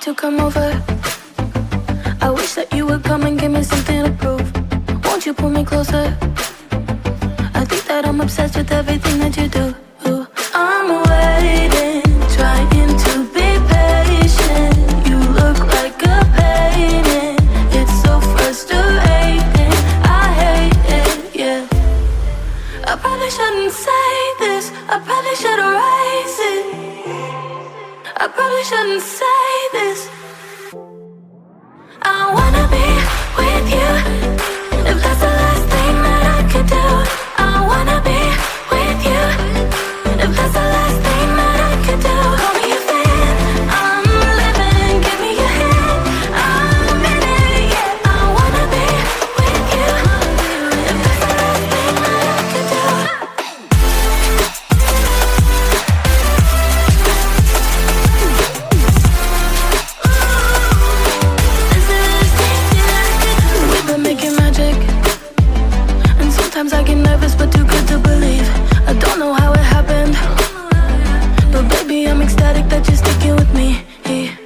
to come over. I wish that you would come and give me something to prove. Won't you pull me closer? I think that I'm obsessed with everything that you do. I'm waiting, trying to be patient. You look like a painting. It's so frustrating. I hate it, yeah. I probably shouldn't say this. I probably should erase it. I probably shouldn't say this. I wanna be with you. If that's the last thing that I could do, I wanna be with you. If that's the last thing that I could do, call me a fan. I'm living, give me your hand. I'm in it, yeah. I wanna be with you. If that's the last thing that I could do. We've been making magic, and sometimes I get nervous but too good to believe. I don't know how it happened, but baby I'm ecstatic that you're sticking with me.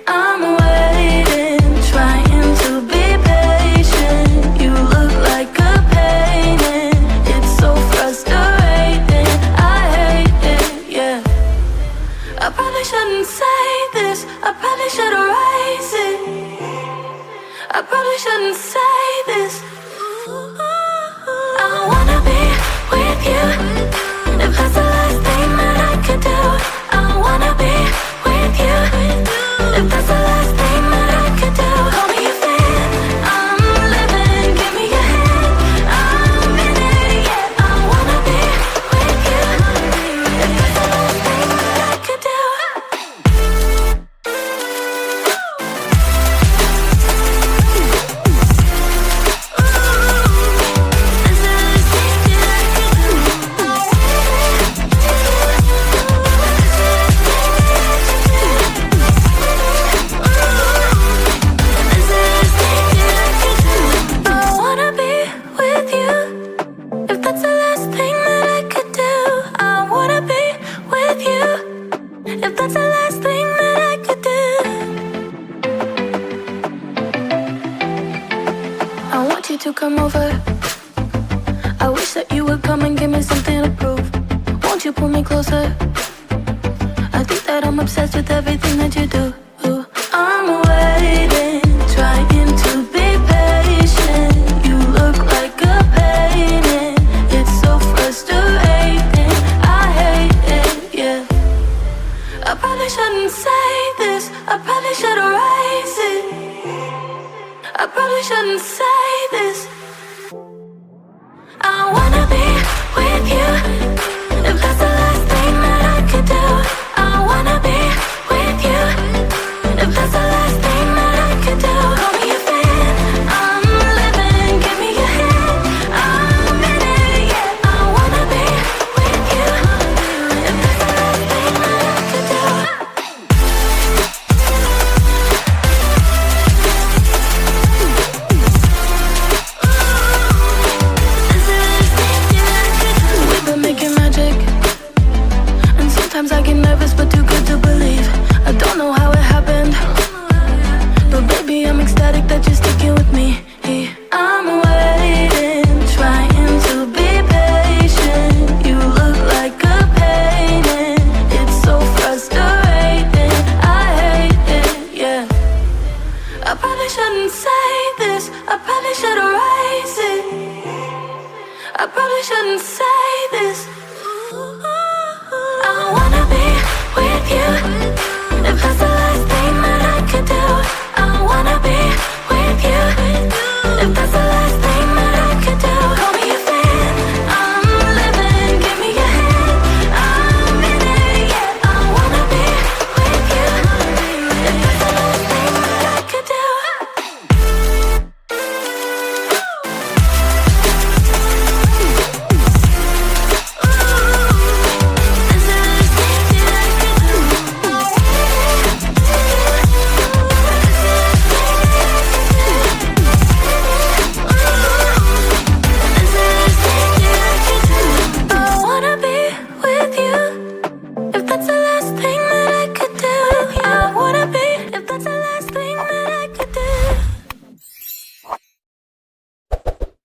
I'm waiting, trying to be patient. You look like a painting. It's so frustrating. I hate it, yeah. I probably shouldn't say this. I probably should erase it. I probably shouldn't say this. I wanna be with you. If that's the last thing that I could do, I wanna be with you. If that's the last thing that I could do, call me a fan. I'm living, give me your hand. I'm in it, yeah. I wanna be with you. If that's the last thing that I could do. I wanna be with you. If that's the last thing that I could do, I wanna be with you. If that's the last thing that I could do. I want you to come over. I wish that you would come and give me something to prove. Won't you pull me closer? I think that I'm obsessed with everything that you do. I'm waiting, trying to be patient. You look like a painting. It's so frustrating. I hate it, yeah. I probably shouldn't say this. I probably should erase it. I probably shouldn't say this. I wanna be with you. If that's the last thing that I could do, I wanna be with you. If that's the last thing that I could do, call me a fan. I'm living, give me your hand. I'm in it, yeah. I wanna be with you. If that's the last thing that I could do. We've been making magic, and sometimes I get nervous but too good to